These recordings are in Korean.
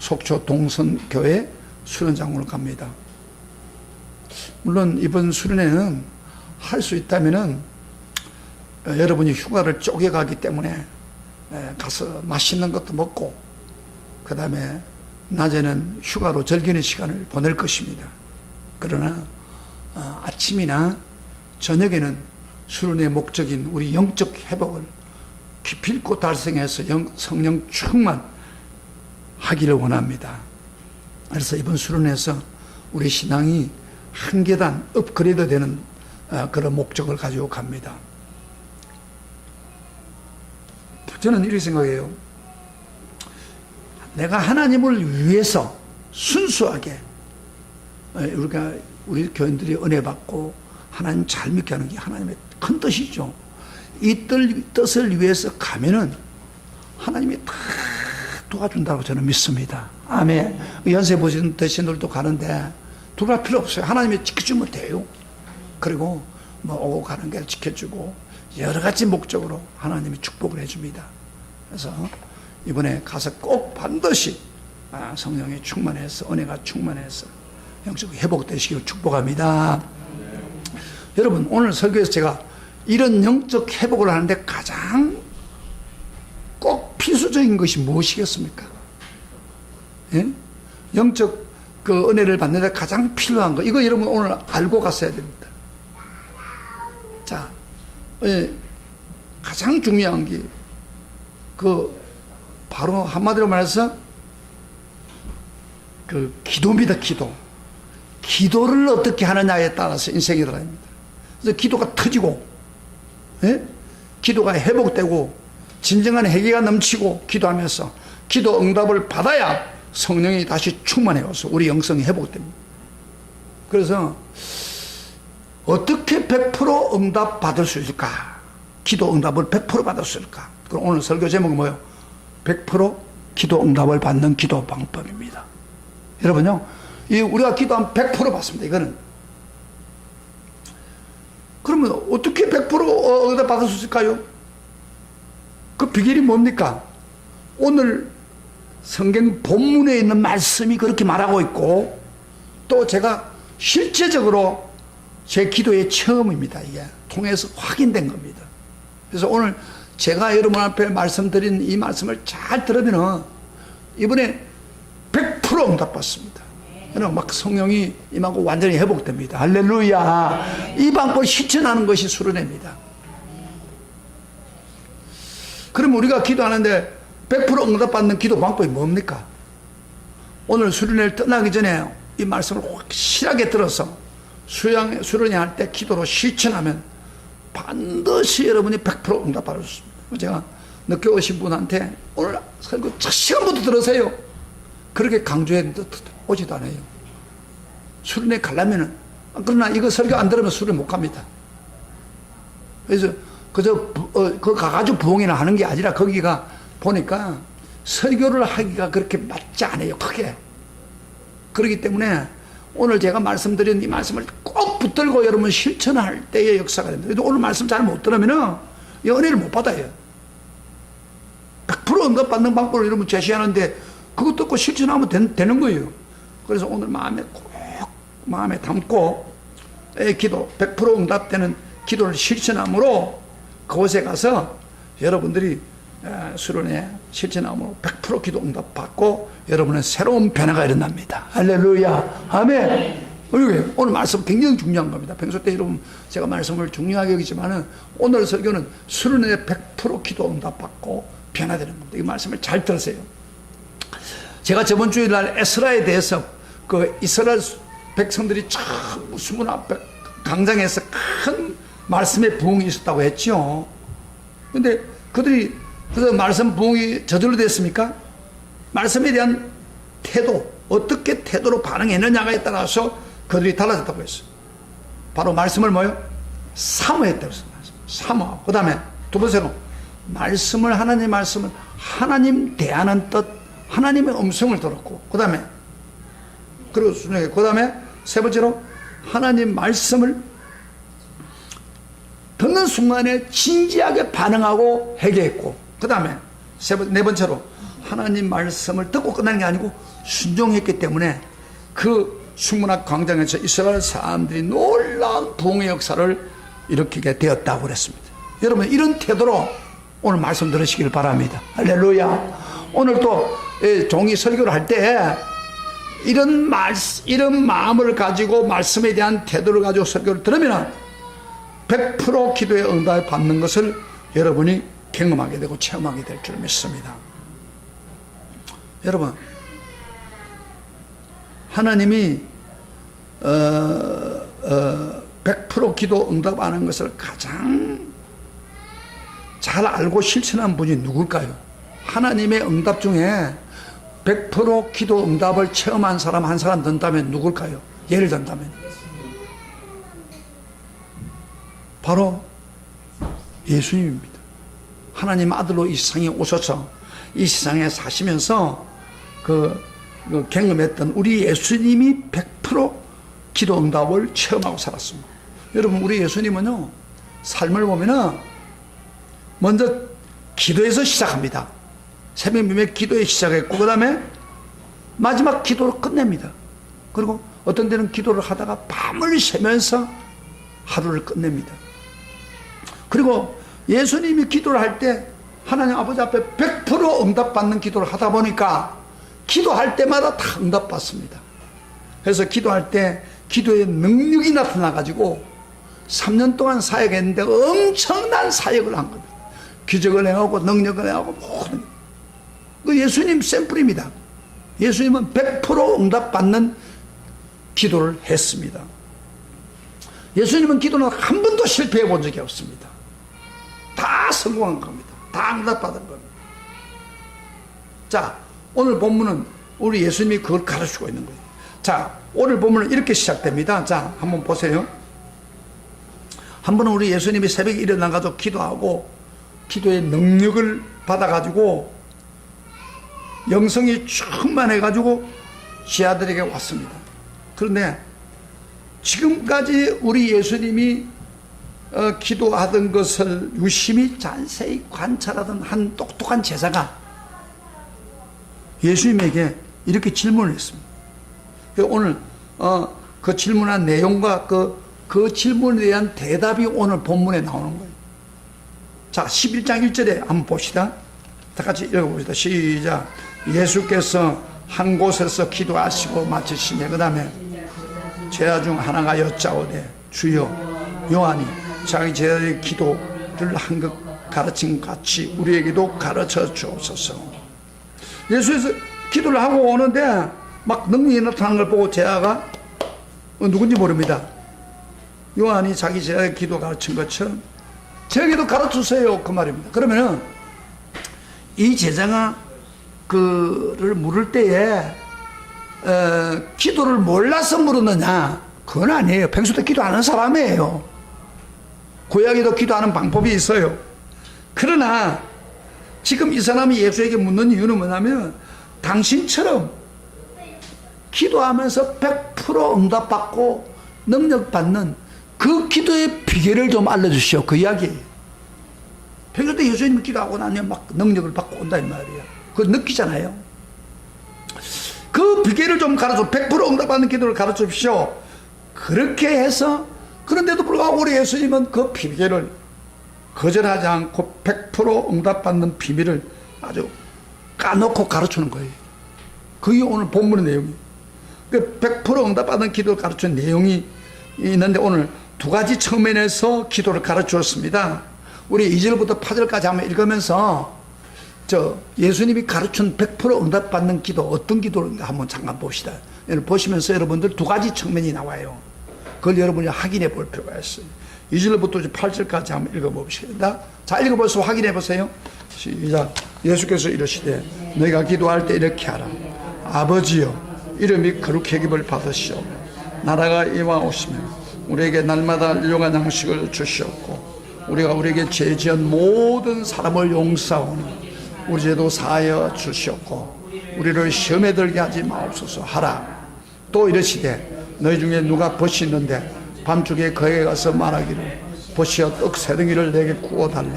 속초 동선교회 수련장으로 갑니다. 물론 이번 수련회는 할 수 있다면은 여러분이 휴가를 쪼개가기 때문에 가서 맛있는 것도 먹고 그 다음에 낮에는 휴가로 즐기는 시간을 보낼 것입니다. 그러나 아침이나 저녁에는 수련의 목적인 우리 영적 회복을 기필코 달성해서 성령 충만하기를 원합니다. 그래서 이번 수련회에서 우리 신앙이 한 계단 업그레이드 되는 그런 목적을 가지고 갑니다. 저는 이렇게 생각해요. 내가 하나님을 위해서 순수하게 우리 교인들이 은혜 받고 하나님 잘 믿게 하는 게 하나님의 큰 뜻이죠. 이 뜻을 위해서 가면은 하나님이 다 도와준다고 저는 믿습니다. 아멘. 연세 보신 대신들도 가는데 두발 필요 없어요. 하나님이 지켜주면 돼요. 그리고 뭐 오고 가는 길 지켜주고 여러 가지 목적으로 하나님이 축복을 해줍니다. 그래서 이번에 가서 꼭 반드시 성령이 충만해서 은혜가 충만해서 영적 회복되시길 축복합니다. 여러분, 오늘 설교에서 제가 이런 영적 회복을 하는데 가장 꼭 필수적인 것이 무엇이겠습니까? 예? 영적 그 은혜를 받는데 가장 필요한 거, 이거 여러분 오늘 알고 갔어야 됩니다. 자, 가장 중요한 게 바로 한마디로 말해서 기도입니다. 기도를 어떻게 하느냐에 따라서 인생이 들어갑니다. 그래서 기도가 터지고, 예? 기도가 회복되고, 진정한 회개가 넘치고, 기도하면서 기도 응답을 받아야 성령이 다시 충만해와서 우리 영성이 회복됩니다. 그래서 어떻게 100% 응답 받을 수 있을까? 기도 응답을 100% 받을 수 있을까? 그럼 오늘 설교 제목은 뭐예요? 100% 기도 응답을 받는 기도 방법입니다. 여러분요, 우리가 기도하면 100% 받습니다. 이거는. 그러면 어떻게 100% 응답 받을 수 있을까요? 그 비결이 뭡니까? 오늘 성경 본문에 있는 말씀이 그렇게 말하고 있고, 또 제가 실제적으로 제 기도의 체험입니다. 이게 통해서 확인된 겁니다. 그래서 오늘 제가 여러분 앞에 말씀드린 이 말씀을 잘 들으면 이번에 100% 응답받습니다. 막 성령이 임하고 완전히 회복됩니다. 할렐루야. 이 방법을 실천하는 것이 수련회입니다. 그럼 우리가 기도하는데 100% 응답받는 기도 방법이 뭡니까? 오늘 수련회를 떠나기 전에 이 말씀을 확실하게 들어서 수련회 할 때 기도로 실천하면 반드시 여러분이 100% 응답받을 수 있습니다. 제가 늦게 오신 분한테 오늘 설교 첫 시간부터 들으세요. 그렇게 강조했는데 오지도 않아요. 수련회 가려면은, 그러나 이거 설교 안 들으면 수련회 못 갑니다. 그래서 그저 그 가가지고 부흥이나 하는 게 아니라 거기가 보니까 설교를 하기가 그렇게 맞지 않아요. 크게. 그렇기 때문에 오늘 제가 말씀드린 이 말씀을 꼭 붙들고 여러분 실천할 때의 역사가 됩니다. 그래도 오늘 말씀 잘 못 들으면은 이 은혜를 못 받아요. 100% 응답받는 방법을 여러분 제시하는데 그것 듣고 실천하면 되는 거예요. 그래서 오늘 마음에 담고 기도 100% 응답되는 기도를 실천함으로 그곳에 가서 여러분들이 수련회 실천함으로 100% 기도 응답 받고 여러분의 새로운 변화가 일어납니다. 할렐루야. 아멘. 오늘 말씀 굉장히 중요한 겁니다. 평소 때 여러분 제가 말씀을 중요하게 여기지만은 오늘 설교는 수련회 100% 기도 응답 받고 변화되는 겁니다. 이 말씀을 잘 들으세요. 제가 저번 주일날 에스라에 대해서 이스라엘 백성들이 참 수문 앞에 강장에서 큰 말씀의 부흥이 있었다고 했죠. 근데 그들이 그래서 말씀 부흥이 저절로 됐습니까? 말씀에 대한 태도, 어떻게 태도로 반응했느냐에 따라서 그들이 달라졌다고 했어요. 바로 말씀을 뭐요? 사모했다고 했어요. 사모하고. 그 다음에 두 번째로 하나님 말씀을 하나님 대하는 뜻, 하나님의 음성을 들었고, 그 다음에 세 번째로 하나님 말씀을 듣는 순간에 진지하게 반응하고 회개했고, 그 다음에 네 번째로 하나님 말씀을 듣고 끝나는 게 아니고 순종했기 때문에 그 수문학 광장에서 이스라엘 사람들이 놀라운 부흥의 역사를 일으키게 되었다고 그랬습니다. 여러분, 이런 태도로 오늘 말씀 들으시길 바랍니다. 할렐루야. 오늘 또 종이 설교를 할 때 이런 마음을 가지고 말씀에 대한 태도를 가지고 설교를 들으면 100% 기도의 응답을 받는 것을 여러분이 경험하게 되고 체험하게 될 줄 믿습니다. 여러분, 하나님이 100% 기도 응답하는 것을 가장 잘 알고 실천한 분이 누굴까요? 하나님의 응답 중에 100% 기도 응답을 체험한 사람 한 사람 든다면 누굴까요? 예를 든다면 바로 예수님입니다. 하나님 아들로 이 세상에 오셔서 이 세상에 사시면서 경험했던 우리 예수님이 100% 기도 응답을 체험하고 살았습니다. 여러분, 우리 예수님은요, 삶을 보면은 먼저 기도에서 시작합니다. 새벽 미매 기도에 시작했고, 그 다음에 마지막 기도로 끝냅니다. 그리고 어떤 때는 기도를 하다가 밤을 새면서 하루를 끝냅니다. 그리고 예수님이 기도를 할 때 하나님 아버지 앞에 100% 응답받는 기도를 하다 보니까 기도할 때마다 다 응답받습니다. 그래서 기도할 때 기도의 능력이 나타나가지고 3년 동안 사역했는데 엄청난 사역을 한 겁니다. 기적을 행하고 능력을 행하고 모든 그 예수님 샘플입니다. 예수님은 100% 응답받는 기도를 했습니다. 예수님은 기도는 한 번도 실패해 본 적이 없습니다. 다 성공한 겁니다. 다 응답받은 겁니다. 자, 오늘 본문은 우리 예수님이 그걸 가르치고 있는 거예요. 자, 오늘 본문은 이렇게 시작됩니다. 자, 한번 보세요. 한 번은 우리 예수님이 새벽에 일어나가지고 기도하고 기도의 능력을 받아가지고 영성이 충만해가지고 제 아들에게 왔습니다. 그런데 지금까지 우리 예수님이 기도하던 것을 유심히 자세히 관찰하던 한 똑똑한 제자가 예수님에게 이렇게 질문을 했습니다. 오늘 그 질문한 내용과 그 질문에 대한 대답이 오늘 본문에 나오는 거예요. 자, 11장 1절에 한번 봅시다. 다 같이 읽어봅시다. 시작. 예수께서 한 곳에서 기도하시고 마치시며 그 다음에 제자 중 하나가 여짜오되 주여, 요한이 자기 제자의 기도를 한 것 가르친 같이 우리에게도 가르쳐 주옵소서. 예수께서 기도를 하고 오는데 막 능력이 나타나는 걸 보고 제자가 누군지 모릅니다. 요한이 자기 제자의 기도 가르친 것처럼 저에게도 가르쳐주세요, 그 말입니다. 그러면은 이 제자가 그를 물을 때에 기도를 몰라서 물었느냐? 그건 아니에요. 평소에 기도하는 사람이에요. 고약에도 기도하는 방법이 있어요. 그러나 지금 이 사람이 예수에게 묻는 이유는 뭐냐면 당신처럼 기도하면서 100% 응답받고 능력받는 그 기도의 비결을 좀 알려주시오, 그 이야기예요. 평소에 예수님이 기도하고 나면 막 능력을 받고 온다 이 말이에요. 그거 느끼잖아요. 그 비결을 좀 가르쳐, 100% 응답받는 기도를 가르쳐 주십시오. 그렇게 해서, 그런데도 불구하고 우리 예수님은 그 비결을 거절하지 않고 100% 응답받는 비밀을 아주 까놓고 가르치는 거예요. 그게 오늘 본문의 내용이에요. 100% 응답받는 기도를 가르치는 내용이 있는데 오늘 두 가지 측면에서 기도를 가르쳤습니다. 우리 2절부터 8절까지 한번 읽으면서 예수님이 가르친 100% 응답받는 기도, 어떤 기도인가 한번 잠깐 봅시다. 보시면서 여러분들 두 가지 측면이 나와요. 그걸 여러분이 확인해 볼 필요가 있어요. 2절부터 8절까지 한번 읽어봅시다. 자, 읽어보세요. 확인해 보세요. 시작. 예수께서 이르시되 너희가 기도할 때 이렇게 하라. 아버지여, 이름이 거룩히 여김을 받으시오. 나라가 임하오시며 우리에게 날마다 일용할 양식을 주시옵고 우리가 우리에게 죄 지은 모든 사람을 용서하오니 우리 죄도 사하여 주시옵고 우리를 시험에 들게 하지 마옵소서 하라. 또 이르시되 너희 중에 누가 벗이 있는데 밤중에 그에게 가서 말하기를 벗이여 떡 세 덩이를 내게 구워달라.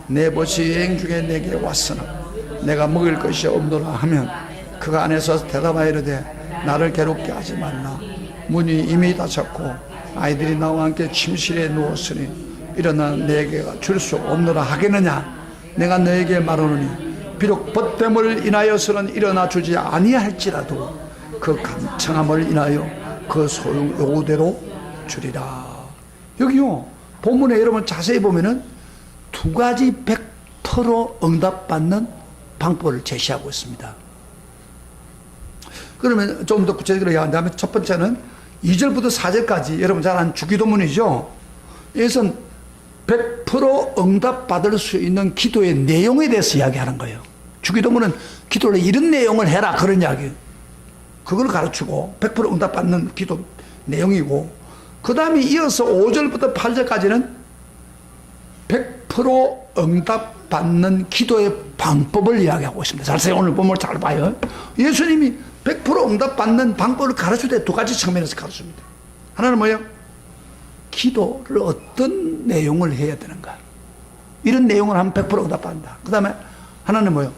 내 벗이 여행 중에 내게 왔으나 내가 먹을 것이 없노라 하면 그가 안에서 대답하여 이르되 나를 괴롭게 하지 말라. 문이 이미 닫혔고 아이들이 나와 함께 침실에 누웠으니 일어나 내게가 줄 수 없노라 하겠느냐. 내가 너에게 말하노니 비록 벗됨을 인하여서는 일어나 주지 아니할지라도 그 간청함을 인하여 그 소용 요구대로 주리라. 여기요 본문에 여러분 자세히 보면은 두 가지 100% 응답받는 방법을 제시하고 있습니다. 그러면 좀 더 구체적으로 얘기한다면 첫 번째는 2절부터 4절까지 여러분 잘 아는 주기도문이죠. 이것은 100% 응답받을 수 있는 기도의 내용에 대해서 이야기하는 거예요. 주기도문은 기도를 이런 내용을 해라 그런 이야기. 그걸 가르치고 100% 응답받는 기도 내용이고, 그 다음에 이어서 5절부터 8절까지는 100% 응답받는 기도의 방법을 이야기하고 있습니다. 잘 오늘 본문을 잘 봐요. 예수님이 100% 응답받는 방법을 가르칠 때 두 가지 측면에서 가르칩니다. 하나는 뭐예요? 기도를 어떤 내용을 해야 되는가, 이런 내용을 하면 100% 응답받는다. 그 다음에 하나는 뭐예요?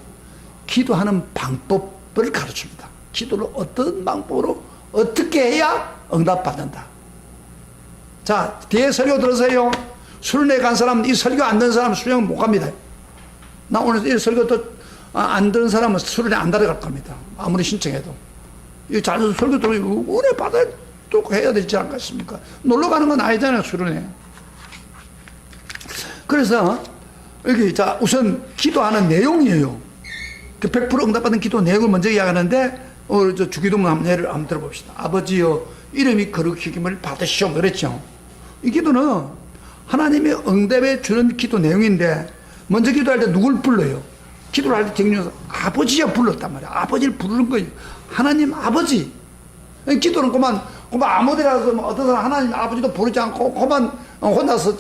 기도하는 방법을 가르칩니다. 기도를 어떤 방법으로 어떻게 해야 응답받는다. 자, 뒤에 설교 들으세요. 수련회 간 사람은 이 설교 안 듣는 사람은 수련회 못 갑니다. 나 오늘 이 설교 안 듣는 사람은 수련회 안 따라갈 겁니다. 아무리 신청해도. 이 잘 설교 들으면 은혜 받아야 또 해야 되지 않겠습니까? 놀러 가는 건 아니잖아요, 수련회. 그래서 여기 자 우선 기도하는 내용이에요. 그 100% 응답받는 기도 내용을 먼저 이야기하는데, 저 주기도문 한번 들어봅시다. 아버지여 이름이 거룩히김을 받으시오 그랬죠. 이 기도는 하나님의 응답해 주는 기도 내용인데, 먼저 기도할 때 누굴 불러요? 기도를 할 때 정리해서 아버지야 불렀단 말이야. 아버지를 부르는 거예요. 하나님 아버지. 기도는 그만 아무 데라서 어떤 사람 하나님 아버지도 부르지 않고 그만 혼자서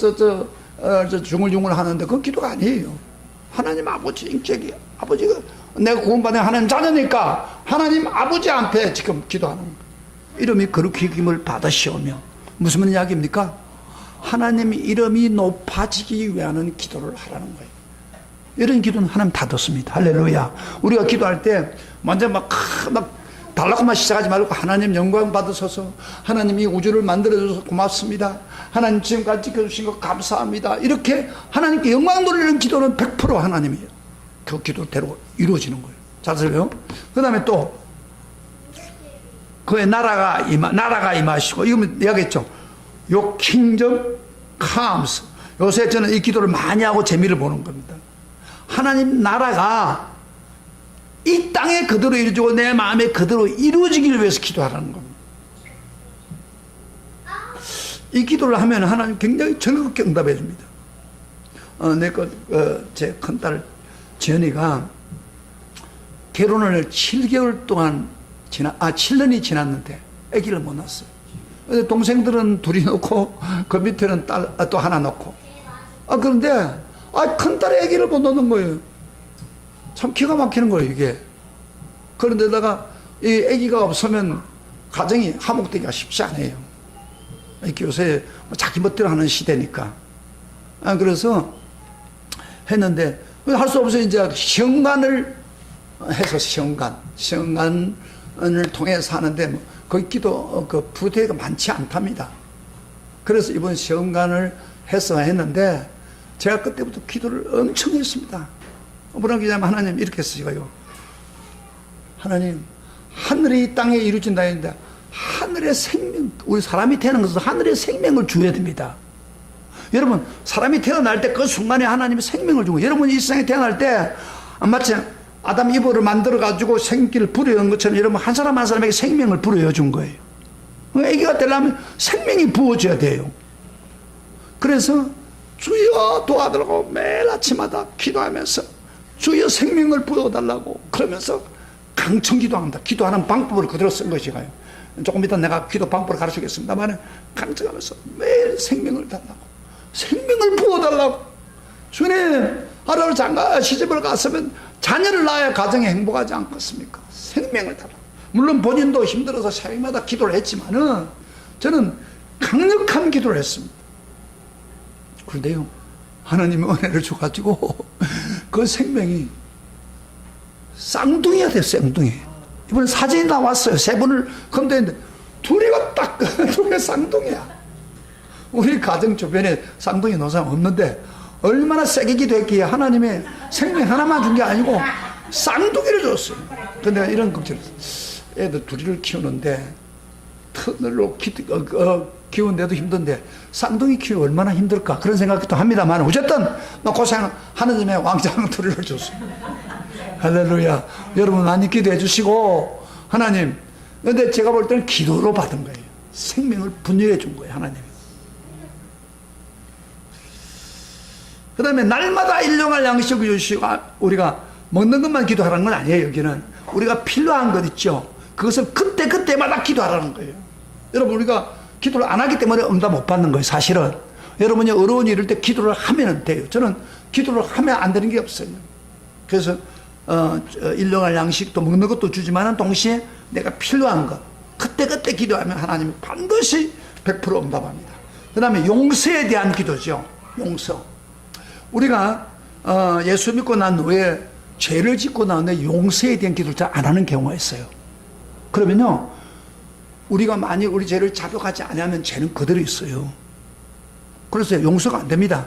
중얼중얼 하는데 그건 기도가 아니에요. 하나님 아버지 인격이, 아버지가 내가 구원받은 하나님 자녀니까 하나님 아버지한테 지금 기도하는 거예요. 이름이 거룩히 여김을 받으시오며. 무슨 이야기입니까? 하나님 이름이 높아지기 위한 기도를 하라는 거예요. 이런 기도는 하나님 다 듣습니다. 할렐루야. 우리가 기도할 때 먼저 막 달라고만 시작하지 말고 하나님 영광 받으소서, 하나님이 우주를 만들어줘서 고맙습니다, 하나님 지금까지 지켜주신 것 감사합니다, 이렇게 하나님께 영광 돌리는 기도는 100% 하나님이에요. 그 기도대로 이루어지는 거예요. 잘 들어요? 그 다음에 또 그의 나라가 임하시고, 이거는 이야기했죠. Your kingdom comes. 요새 저는 이 기도를 많이 하고 재미를 보는 겁니다. 하나님 나라가 이 땅에 그대로 이루어지고 내 마음에 그대로 이루어지기를 위해서 기도하라는 겁니다. 이 기도를 하면 하나님 굉장히 즐겁게 응답해 줍니다. 제 큰딸 지연이가 결혼을 7개월 동안 7년이 지났는데 아기를 못 낳았어요. 동생들은 둘이 놓고 그 밑에는 딸 또 하나 놓고, 그런데 큰딸이 아기를 못 낳는 거예요. 참 기가 막히는 거예요, 이게. 그런데다가 이 아기가 없으면 가정이 화목되기가 쉽지 않아요. 이렇게 요새 자기 멋대로 하는 시대니까. 그래서 했는데 할 수 없어요. 이제 시험관을 해서 시험관을 통해서 하는데 거기 기도 그 부대가 많지 않답니다. 그래서 이번 시험관을 해서 했는데 제가 그때부터 기도를 엄청 했습니다. 뭐라고 기자면 하나님 이렇게 했어요. 하나님, 하늘이 땅에 이루어진다 했는데 하늘의 생명, 우리 사람이 태어난 것은 하늘의 생명을 줘야 됩니다. 여러분, 사람이 태어날 때 그 순간에 하나님이 생명을 주고, 여러분이 이 세상에 태어날 때 마치 아담 이브를 만들어 가지고 생기를 부여한 것처럼 여러분 한 사람 한 사람에게 생명을 부여해 준 거예요. 애기가 되려면 생명이 부어져야 돼요. 그래서 주여 도와달라고 매일 아침마다 기도하면서 주여 생명을 부어달라고 그러면서 강청 기도합니다. 기도하는 방법을 그대로 쓴 것이가요. 조금 이따 내가 기도 방법을 가르치겠습니다만 강청하면서 매일 생명을 달라고, 생명을 부어달라고. 주님, 하루를 장가 시집을 갔으면 자녀를 낳아야 가정이 행복하지 않겠습니까? 생명을 달라고. 물론 본인도 힘들어서 새벽마다 기도를 했지만은 저는 강력한 기도를 했습니다. 그런데요, 하나님의 은혜를 줘가지고 그 생명이 쌍둥이가 됐어요. 쌍둥이. 이번에 사진이 나왔어요. 세 분을 건드렸는데 둘이가 딱 둘이 쌍둥이야. 우리 가정 주변에 쌍둥이 놓은 사람 없는데 얼마나 세게 기도했기에 하나님의 생명 하나만 준 게 아니고 쌍둥이를 줬어요. 근데 내가 이런 걱정, 애들 둘이를 키우는데 터널로 키우는데도 힘든데 쌍둥이 키우기 얼마나 힘들까 그런 생각도 합니다만 어쨌든 고생하는 점에 왕자랑 둘이를 줬어요. 할렐루야. 여러분 많이 기도해 주시고 하나님, 근데 제가 볼 때는 기도로 받은 거예요. 생명을 분유해 준 거예요, 하나님이. 그 다음에 날마다 일용할 양식을 주시고, 우리가 먹는 것만 기도하라는 건 아니에요. 여기는 우리가 필요한 것 있죠. 그것을 그때마다 기도하라는 거예요. 여러분, 우리가 기도를 안 하기 때문에 응답 못 받는 거예요. 사실은 여러분이 어려운 일일 때 기도를 하면 돼요. 저는 기도를 하면 안 되는 게 없어요. 그래서 일용할 양식도 먹는 것도 주지만 동시에 내가 필요한 것 그때 기도하면 하나님이 반드시 100% 응답합니다. 그 다음에 용서에 대한 기도죠. 용서. 우리가 예수 믿고 난 후에 죄를 짓고 난 후에 용서에 대한 기도를 잘 안 하는 경우가 있어요. 그러면요, 우리가 만일 우리 죄를 자백하지 않으면 죄는 그대로 있어요. 그래서 용서가 안 됩니다.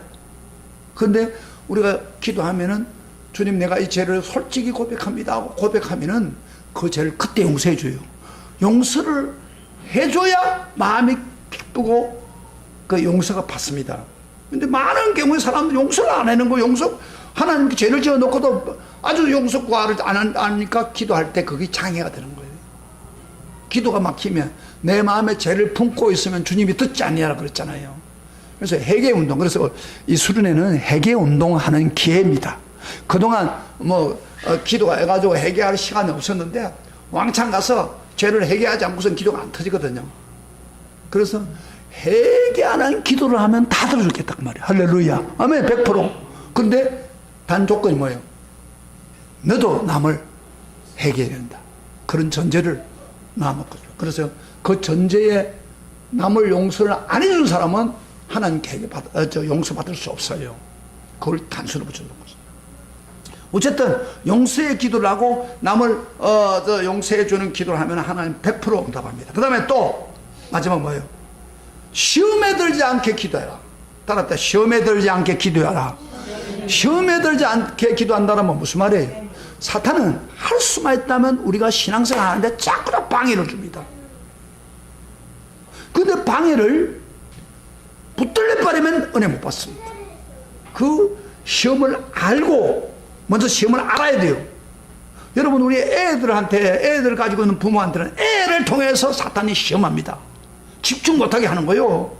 그런데 우리가 기도하면은 주님, 내가 이 죄를 솔직히 고백합니다 하고 고백하면은 그 죄를 그때 용서해 줘요. 용서를 해줘야 마음이 기쁘고 그 용서가 받습니다. 근데 많은 경우에 사람들이 용서를 안 하는 거예요. 하나님께 죄를 지어 놓고도 아주 용서 구하를 안 하니까 기도할 때 그게 장애가 되는 거예요. 기도가 막히면 내 마음에 죄를 품고 있으면 주님이 듣지 않냐라 그랬잖아요. 그래서 회개 운동, 그래서 이 수련회는 회개 운동하는 기회입니다. 그동안 기도가 해가지고 회개할 시간이 없었는데 왕창 가서 죄를 회개하지 않고선 기도가 안 터지거든요. 그래서 회개하는 기도를 하면 다 들어주겠다 그 말이에요. 할렐루야. 아멘. 100%. 근데 단 조건이 뭐예요? 너도 남을 회개해야 된다. 그런 전제를 놔놓거든요. 그래서 그 전제에 남을 용서를 안 해주는 사람은 하나님께 용서받을 수 없어요. 그걸 단수로 붙여놓은 거죠. 어쨌든 용서의 기도를 하고 남을 용서해 주는 기도를 하면 하나님 100% 응답합니다. 그 다음에 또 마지막 뭐예요? 시험에 들지 않게 기도해라. 따랐다. 시험에 들지 않게 기도해라. 시험에 들지 않게 기도한다는 건 무슨 말이에요? 사탄은 할 수만 있다면 우리가 신앙생활 하는데 자꾸나 방해를 줍니다. 근데 방해를 붙들려 버리면 은혜 못 받습니다. 그 시험을 알고 먼저 시험을 알아야 돼요. 여러분, 우리 애들 가지고 있는 부모한테는 애를 통해서 사탄이 시험합니다. 집중 못하게 하는 거예요.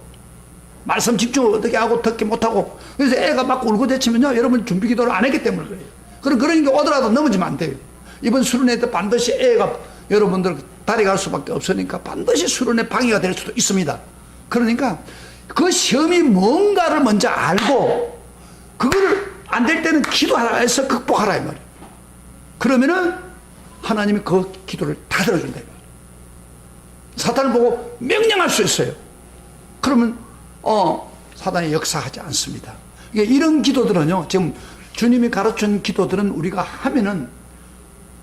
말씀 집중을 어떻게 하고 듣게 못하고. 그래서 애가 막 울고 대치면요, 여러분 준비 기도를 안 했기 때문에 그래요. 그런 게 오더라도 넘어지면 안 돼요. 이번 수련회 때 반드시 애가 여러분들 다리 갈 수밖에 없으니까 반드시 수련회 방해가 될 수도 있습니다. 그러니까 그 시험이 뭔가를 먼저 알고 그거를 안 될 때는 기도하라 해서 극복하라 이 말이에요. 그러면은 하나님이 그 기도를 다 들어준다 이 말이에요. 사탄을 보고 명령할 수 있어요. 그러면 사탄이 역사하지 않습니다. 이런 기도들은요, 지금 주님이 가르친 기도들은 우리가 하면은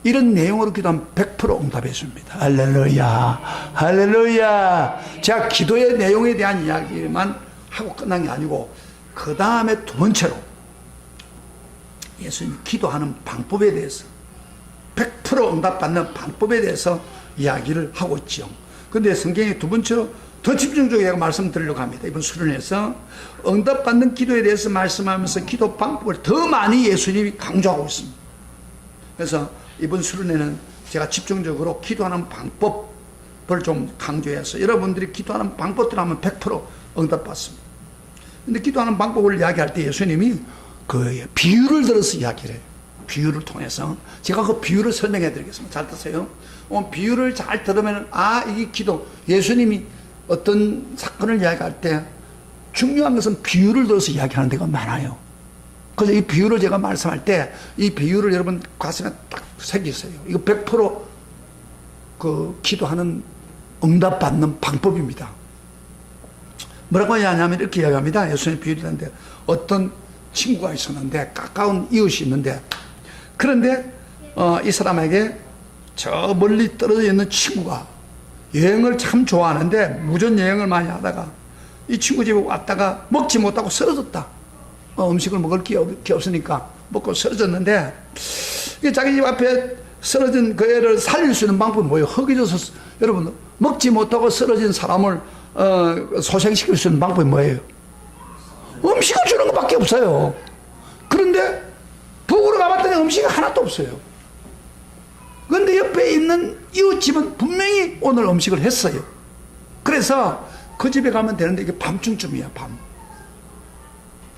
이런 내용으로 기도하면 100% 응답해 줍니다. 할렐루야. 할렐루야. 제가 기도의 내용에 대한 이야기만 하고 끝난 게 아니고 그 다음에 두 번째로 예수님이 기도하는 방법에 대해서 100% 응답받는 방법에 대해서 이야기를 하고 있죠. 근데 성경에 두 번째로 더 집중적으로 제가 말씀드리려고 합니다. 이번 수련회에서 응답받는 기도에 대해서 말씀하면서 기도 방법을 더 많이 예수님이 강조하고 있습니다. 그래서 이번 수련회는 제가 집중적으로 기도하는 방법을 좀 강조해서 여러분들이 기도하는 방법들 하면 100% 응답받습니다. 근데 기도하는 방법을 이야기할 때 예수님이 그 비유를 들어서 이야기를 해요. 비유를 통해서 제가 그 비유를 설명해 드리겠습니다. 잘 듣세요. 비유를 잘 들으면 이게 기도. 예수님이 어떤 사건을 이야기할 때 중요한 것은 비유를 들어서 이야기하는 데가 많아요. 그래서 이 비유를 제가 말씀할 때 이 비유를 여러분 가슴에 딱 새기세요. 이거 100% 그 기도하는 응답받는 방법입니다. 뭐라고 하냐면 이렇게 이야기합니다. 예수님 비유를 하는데 어떤 친구가 있었는데 가까운 이웃이 있는데 그런데 이 사람에게 저 멀리 떨어져 있는 친구가 여행을 참 좋아하는데 무전 여행을 많이 하다가 이 친구 집에 왔다가 먹지 못하고 쓰러졌다. 음식을 먹을 게 없으니까 먹고 쓰러졌는데 자기 집 앞에 쓰러진 그 애를 살릴 수 있는 방법이 뭐예요? 허기져서 여러분 먹지 못하고 쓰러진 사람을 소생시킬 수 있는 방법이 뭐예요? 음식을 주는 것밖에 없어요. 그런데 북으로 가봤더니 음식이 하나도 없어요. 그런데 옆에 있는 이웃집은 분명히 오늘 음식을 했어요. 그래서 그 집에 가면 되는데 이게 밤중쯤이야. 밤.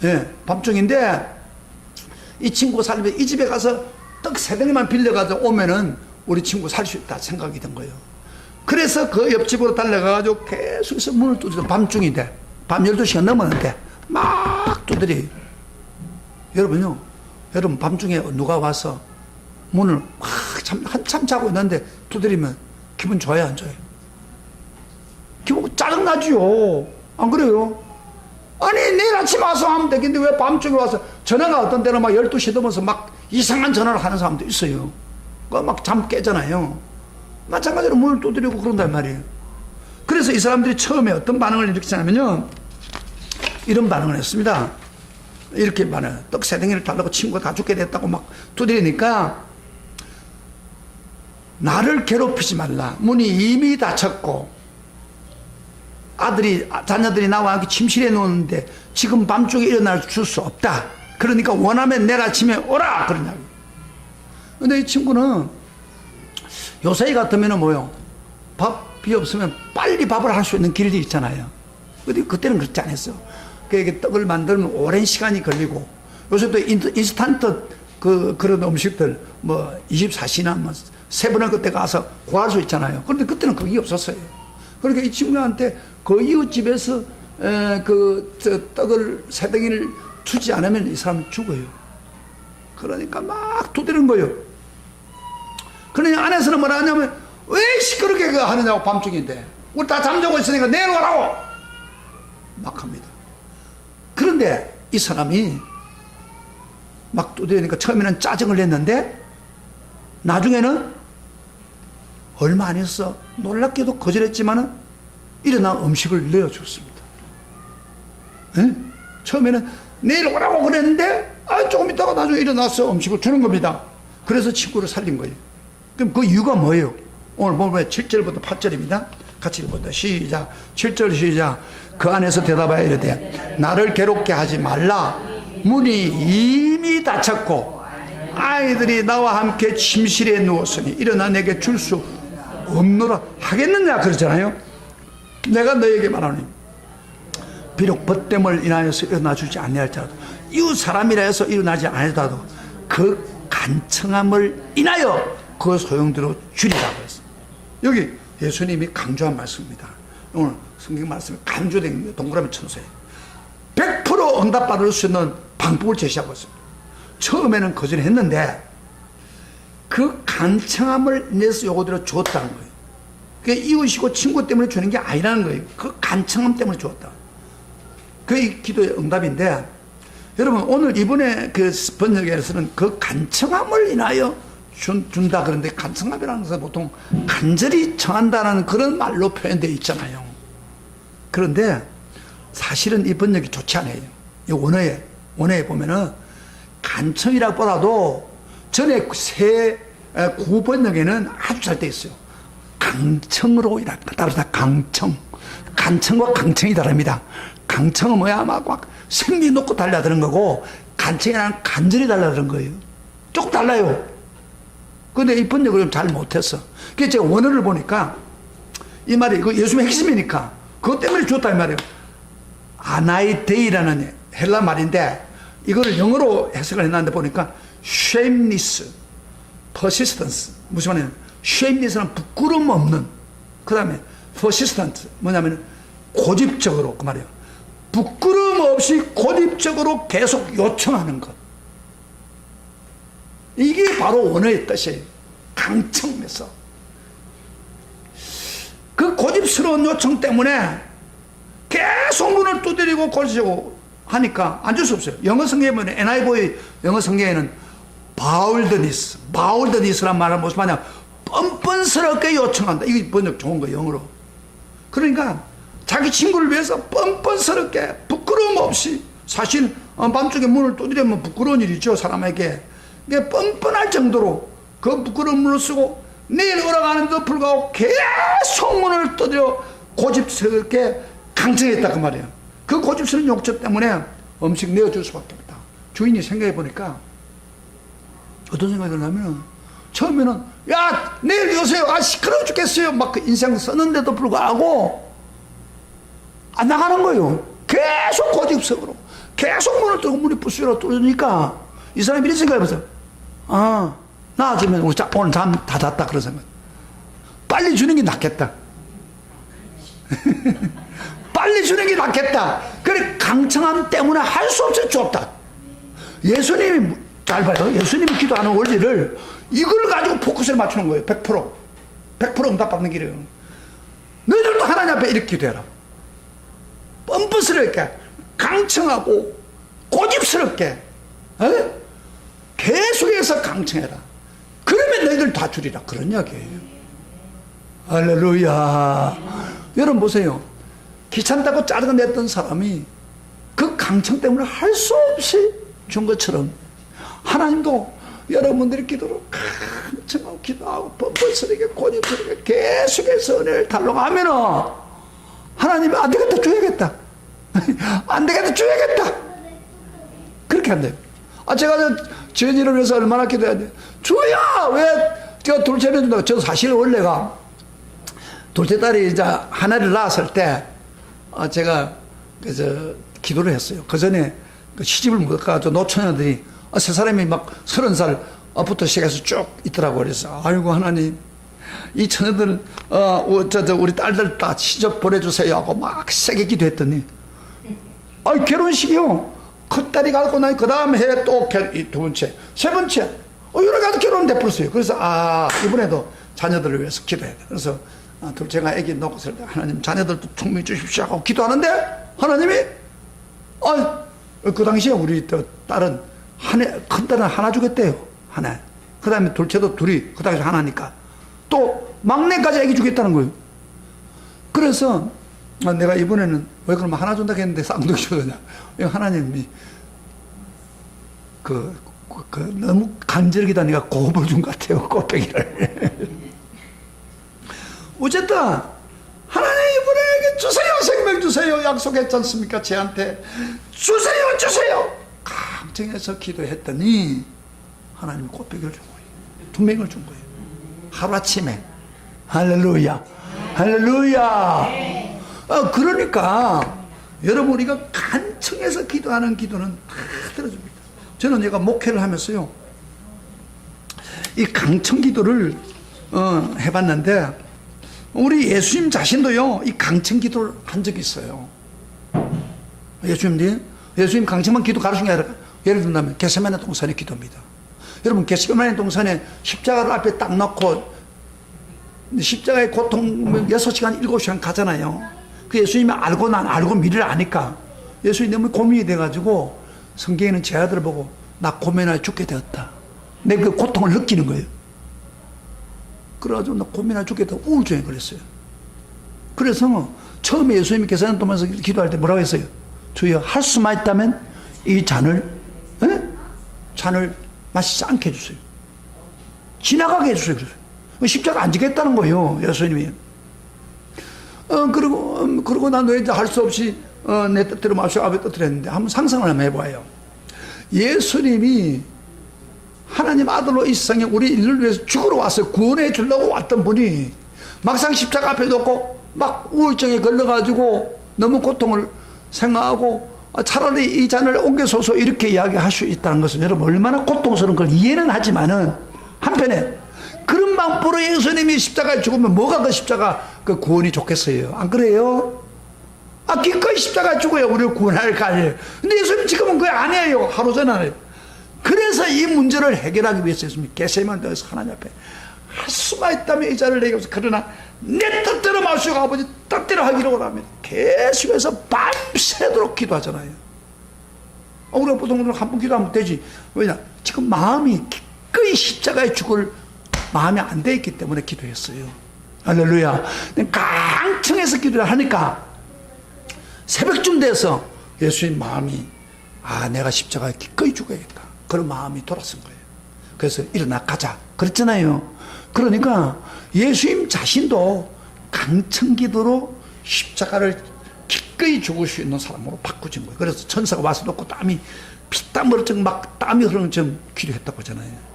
예, 밤중인데 이 친구 살면 이 집에 가서 떡 3덩이만 빌려가지고 오면은 우리 친구 살 수 있다 생각이 든 거예요. 그래서 그 옆집으로 달려가가지고 계속해서 문을 두드려. 밤중인데 밤 12시가 넘었는데 막 두드려요. 여러분요, 여러분 밤중에 누가 와서 문을 막 한참 자고 있는데 두드리면 기분 좋아요, 안 좋아요? 기분 짜증나지요. 안 그래요? 아니 내일 아침 와서 하면 되겠는데 왜 밤중에 와서 전화가 어떤 때는 막 12시 넘어서 막 이상한 전화를 하는 사람도 있어요. 막 잠 깨잖아요. 마찬가지로 문을 두드리고 그런단 말이에요. 그래서 이 사람들이 처음에 어떤 반응을 일으키냐면요, 이런 반응을 했습니다. 이렇게 반응. 떡 3덩이를 달라고 친구가 다 죽게 됐다고 막 두드리니까 나를 괴롭히지 말라. 문이 이미 닫혔고 자녀들이 나와 함께 침실에 누웠는데 지금 밤중에 일어날 수 없다. 그러니까 원하면 내일 아침에 오라. 그러냐고. 근데 이 친구는 요새 같으면 뭐요? 밥이 없으면 빨리 밥을 할 수 있는 길이 있잖아요. 근데 그때는 그렇지 않았어. 그게 떡을 만들면 오랜 시간이 걸리고 요새 또 인스턴트 그런 음식들 뭐 24시나 뭐 세분할 그때 가서 구할 수 있잖아요. 그런데 그때는 그게 없었어요. 그러니까 이 친구한테 그 이웃집에서 떡을 3덩이를 주지 않으면 이 사람은 죽어요. 그러니까 막 두드리는 거예요. 그러니까 안에서는 뭐라 하냐면 왜 시끄럽게 하느냐고. 밤중인데 우리 다 잠자고 있으니까 내일 오라고 막 합니다. 그런데 이 사람이 막 두드리니까 처음에는 짜증을 냈는데 나중에는 얼마 안 했어. 놀랍게도 거절했지만은 일어나 음식을 내어줬습니다. 네? 처음에는 내일 오라고 그랬는데 조금 있다가 나중에 일어나서 음식을 주는 겁니다. 그래서 친구를 살린 거예요. 그럼 그 이유가 뭐예요? 오늘 보면 7절부터 8절입니다. 같이 읽어보자. 시작. 7절 시작. 그 안에서 대답하여 이르되 나를 괴롭게 하지 말라. 문이 이미 닫혔고 아이들이 나와 함께 침실에 누웠으니 일어나 내게 줄 수 없노라 하겠느냐 그러잖아요. 내가 너에게 말하노니 비록 벗됨을 인하여서 일어나 주지 아니할지라도 이웃 사람이라 해서 일어나지 아니하더라도 그 간청함을 인하여 그 소용대로 주리라고 했습니다. 여기 예수님이 강조한 말씀입니다. 오늘 성경 말씀이 강조된 동그라미 천사예요. 100% 응답받을 수 있는 방법을 제시하고 있습니다. 처음에는 거절했는데 그 간청함을 내서 요거대로 주었다는 거예요. 그게 이웃이고 친구 때문에 주는 게 아니라는 거예요. 그 간청함 때문에 주었다. 그게 기도의 응답인데, 여러분 오늘 이번에 그 번역에서는 그 간청함을 인하여 준다 그런데, 간청함이라는 것은 보통 간절히 청한다는 그런 말로 표현되어 있잖아요. 그런데 사실은 이 번역이 좋지 않아요. 이 원어에 보면은 간청이라고 보다도 전에 구번역에는 아주 잘 돼 있어요. 강청으로 따라서 강청. 간청과 강청이 다릅니다. 강청은 뭐야? 막 생기 놓고 달려드는 거고, 간청이란 간절히 달려드는 거예요. 조금 달라요. 근데 이 번역을 좀 잘 못했어. 그래서 제가 원어를 보니까 이 말이 그 예수님의 핵심이니까 그것 때문에 줬다 이 말이에요. 아나이데이라는 헬라 말인데 이거를 영어로 해석을 해놨는데 보니까 shameless, persistence. 무슨 말이냐면 shameless는 부끄럼 없는, 그 다음에 persistent 뭐냐면 고집적으로, 그 말이에요. 부끄럼 없이 고집적으로 계속 요청하는 것. 이게 바로 원어의 뜻이에요. 강청에서 그 고집스러운 요청 때문에 계속 문을 두드리고 골치고 하니까 안 줄 수 없어요. 영어 성경에 보면 NIV 영어 성경에는 바울드니스란 말은 무슨 말이냐, 뻔뻔스럽게 요청한다. 이게 번역 좋은 거 영어로. 그러니까 자기 친구를 위해서 뻔뻔스럽게 부끄러움 없이, 사실 밤중에 문을 두드리면 부끄러운 일이죠, 사람에게. 이게 뻔뻔할 정도로 그 부끄러운 문을 쓰고 내일 오라가는데도 불구하고 계속 문을 두드려 고집스럽게 강청했다 그 말이에요. 그 고집스러운 욕심 때문에 음식 내어줄 수밖에 없다. 주인이 생각해 보니까 어떤 생각이 드냐면, 처음에는 야 내일 오세요, 아 시끄러워 죽겠어요, 막 그 인생 썼는데도 불구하고 안 나가는 거예요. 계속 고집스럽고 계속 문을 뚫고 문이 부스러워 뚫으니까 이 사람이 이런 생각해보세요. 아 나아지면 오늘 잠 다 잤다, 그런 생각. 빨리 주는 게 낫겠다. 빨리 주는 게 낫겠다. 그래 강청함 때문에 할 수 없이 좁다. 예수님이 잘 봐요. 예수님이 기도하는 원리를 이걸 가지고 포커스를 맞추는 거예요. 100% 응답받는 길이에요. 너희들도 하나님 앞에 이렇게 기도해라. 뻔뻔스럽게 강청하고 고집스럽게 계속해서 강청해라. 그러면 너희들 다 주리라, 그런 이야기예요. 할렐루야. 여러분 보세요. 귀찮다고 짜증냈던 사람이 그 강청 때문에 할 수 없이 준 것처럼 하나님도 여러분들의 기도로 강청하고 기도하고 뻔뻔스럽게 고집스럽게 계속해서 은혜를 달라가면은 하나님이 안 되겠다 줘야겠다, 안 되겠다 줘야겠다, 그렇게 한대요. 제가 지은이를 위해서 얼마나 기도해야 돼. 주야, 왜 제가 둘째를 준다고. 저 사실 원래가 둘째 딸이 이제 하나를 낳았을 때 제가 그래서 기도를 했어요. 그 전에 시집을 못 가서 노처녀들이 세 사람이 막 30살부터 시작해서 쭉 있더라고. 그래서 아이고 하나님, 이 처녀들은 우리 딸들 다 시집 보내주세요 하고 막 세게 기도했더니 결혼식이요, 큰 딸이 가고 나니 그 다음 해에 또 두 번째, 세 번째 이렇게 가도 결혼은 돼버렸어요. 그래서 이번에도 자녀들을 위해서 기도해야 돼. 그래서 둘째가 아기 놓고서 하나님 자녀들도 충분히 주십시오 하고 기도하는데 하나님이 그 당시에 우리 딸은 큰 딸은 하나 주겠대요. 하나. 그 다음에 둘째도 둘이, 그 당시 하나니까 또 막내까지 아기 주겠다는 거예요. 그래서 내가 이번에는 왜 그러면 하나 준다고 했는데 쌍둥이 주느냐, 하나님이 너무 간절하게 다니까 고업을 준 것 같아요. 꽃배기를. 어쨌든 하나님 이분에게 주세요, 생명 주세요 약속했지 않습니까? 쟤한테 주세요 강청해서 기도했더니 하나님이 꽃배기를 준 거예요. 두 명을 준 거예요, 하루아침에. 할렐루야, 할렐루야. 그러니까 여러분, 우리가 간청해서 기도하는 기도는 다 들어줍니다. 저는 얘가 목회를 하면서요, 이 강청 기도를 해봤는데 우리 예수님 자신도요 이 강청 기도를 한 적이 있어요. 예수님 강청만 기도 가르친 게 아니라, 예를 든다면 겟세마네 동산의 기도입니다. 여러분, 겟세마네 동산에 십자가를 앞에 딱 놓고 십자가의 고통 6시간 7시간 가잖아요. 그 예수님이 알고 난 알고 미래를 아니까 예수님이 너무 고민이 돼가지고 성경에는 제 아들을 보고 나 고민하여 죽게 되었다, 내 그 고통을 느끼는 거예요. 그래가지고 나 고민하여 죽게 되어 우울증에 걸렸어요. 그래서 처음에 예수님이 계산을 도면서 기도할 때 뭐라고 했어요? 주여, 할 수만 있다면 이 잔을 마시지 않게 해주세요, 지나가게 해주세요. 십자가 안 지겠다는 거예요, 예수님이. 그리고 난 왜 할 수 없이 내 뜻대로 마시고 아버지 뜻대로 했는데, 한번 상상을 한번 해봐요. 예수님이 하나님 아들로 이 세상에 우리 인류를 위해서 죽으러 왔어요. 구원해 주려고 왔던 분이 막상 십자가 앞에 놓고 막 우울증에 걸려가지고 너무 고통을 생각하고 차라리 이 잔을 옮겨서서 이렇게 이야기할 수 있다는 것은 여러분 얼마나 고통스러운 걸 이해는 하지만은, 한편에 그런 방법으로 예수님이 십자가에 죽으면 뭐가 그 십자가 그 구원이 좋겠어요? 안 그래요? 기꺼이 십자가에 죽어야 우리를 구원할 거 아니에요. 근데 예수님 지금은 그게 아니에요. 하루 전에 안 해요. 그래서 이 문제를 해결하기 위해서 예수님이 겟세마네에서 하나님 앞에 할 수만 있다면 이 잔을 내게, 그러나 내 뜻대로 마시고 아버지 뜻대로 하기로 하면 계속해서 밤새도록 기도하잖아요. 우리가 보통 한 번 기도하면 되지. 왜냐? 지금 마음이 기꺼이 십자가에 죽을 마음이 안 돼 있기 때문에 기도했어요. 할렐루야. 강청해서 기도를 하니까 새벽쯤 돼서 예수님 마음이 내가 십자가에 기꺼이 죽어야겠다. 그런 마음이 돌아선 거예요. 그래서 일어나 가자 그랬잖아요. 그러니까 예수님 자신도 강청기도로 십자가를 기꺼이 죽을 수 있는 사람으로 바꾸진 거예요. 그래서 천사가 와서 놓고 땀이 피땀으로 막 땀이 흐르는 좀 기도했다고 하잖아요.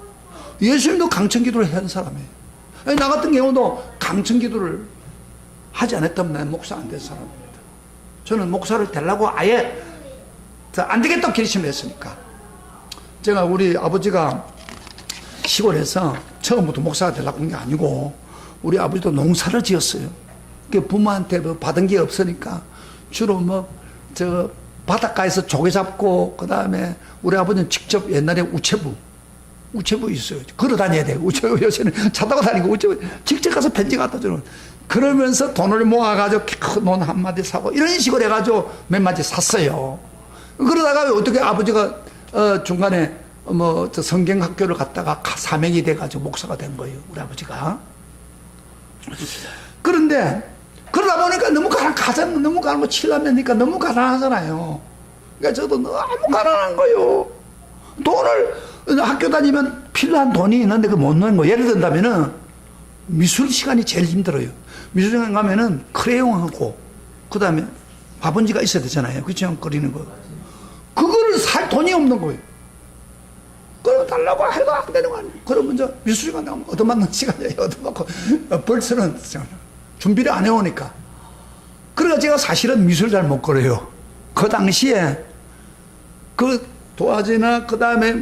예수님도 강청기도를 한 사람이에요. 나 같은 경우도 강청기도를 하지 않았다면 난 목사 안 된 사람입니다. 저는 목사를 되려고 아예 안 되겠다고 결심을 했으니까. 제가 우리 아버지가 시골에서 처음부터 목사가 되려고 한 게 아니고 우리 아버지도 농사를 지었어요. 부모한테 뭐 받은 게 없으니까 주로 바닷가에서 조개 잡고, 그 다음에 우리 아버지는 직접 옛날에 우체부 있어요. 걸어 다녀야 돼요. 우체부 요새는 차 타고 다니고 우체부 직접 가서 편지 갖다 주는. 그러면서 돈을 모아가지고 논 한 마디 사고 이런 식으로 해가지고 몇 마디 샀어요. 그러다가 어떻게 아버지가 중간에 성경학교를 갔다가 사명이 돼가지고 목사가 된 거예요. 우리 아버지가. 그런데 그러다 보니까 너무 가는 거 칠라면니까 너무 가난하잖아요. 그러니까 저도 너무 가난한 거예요. 돈을 학교 다니면 필요한 돈이 있는데 그 못 넣는 거. 예를 든다면은 미술 시간이 제일 힘들어요. 미술 시간 가면은 크레용하고 그 다음에 화분지가 있어야 되잖아요. 그렇죠? 그리는 거. 그거를 살 돈이 없는 거예요. 그걸 달라고 해도 안 되는 거 아니에요. 그러면 이제 미술 시간 가면 얻어맞는 시간이에요. 얻어맞고 벌써는 준비를 안 해오니까. 그러니까 제가 사실은 미술 잘 못 그려요. 그 당시에 그 도화지나 그 다음에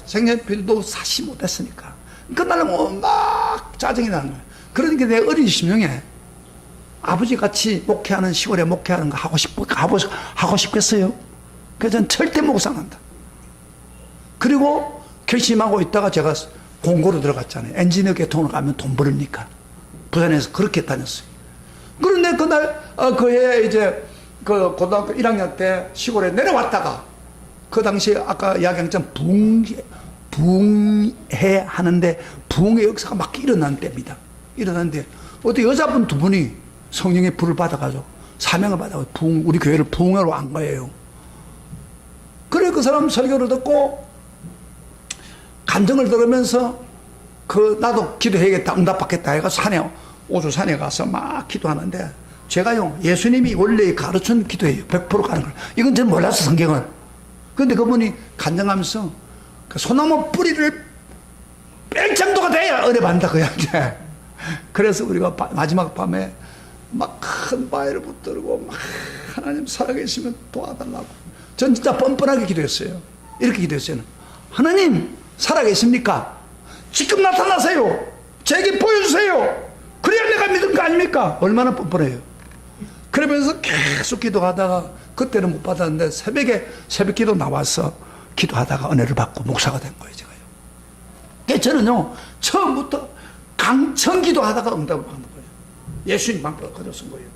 색연필도 사시 못했으니까. 그날은 막 짜증이 나는 거예요. 그러니까 내 어린 심령에 아버지 같이 목회하는, 시골에 목회하는 거 하고 싶겠어요? 그래서 저는 절대 목사 안 한다. 그리고 결심하고 있다가 제가 공고로 들어갔잖아요. 엔지니어 계통으로 가면 돈 벌으니까. 부산에서 그렇게 다녔어요. 그런데 그날, 그 해에 이제 그 고등학교 1학년 때 시골에 내려왔다가 그 당시에 아까 이야기했던 부흥회 하는데 부흥의 역사가 막 일어난 때입니다. 일어났는데 어떻게 여자분 두 분이 성령의 불을 받아가지고 사명을 받아가지고 우리 교회를 부흥하러 온 거예요. 그래 그 사람 설교를 듣고 간증을 들으면서 나도 기도해야겠다, 응답받겠다 해가지고 오주 산에 가서 막 기도하는데 제가요, 예수님이 원래 가르친 기도예요. 100% 가는 걸. 이건 저는 몰랐어, 성경은. 그런데 그분이 간증하면서 그 소나무 뿌리를 뺄 정도가 돼야 은혜 받는다, 그 양제. 그래서 우리가 마지막 밤에 막 큰 바위를 붙들고 막 하나님 살아계시면 도와달라고. 전 진짜 뻔뻔하게 기도했어요. 이렇게 기도했어요. 하나님, 살아계십니까? 지금 나타나세요. 제게 보여주세요. 그래야 내가 믿은 거 아닙니까? 얼마나 뻔뻔해요. 그러면서 계속 기도하다가 그때는 못 받았는데 새벽 기도 나와서 기도하다가 은혜를 받고 목사가 된 거예요, 제가요. 그래서 저는요, 처음부터 강청 기도하다가 응답을 받는 거예요. 예수님 방법을 가져쓴 거예요.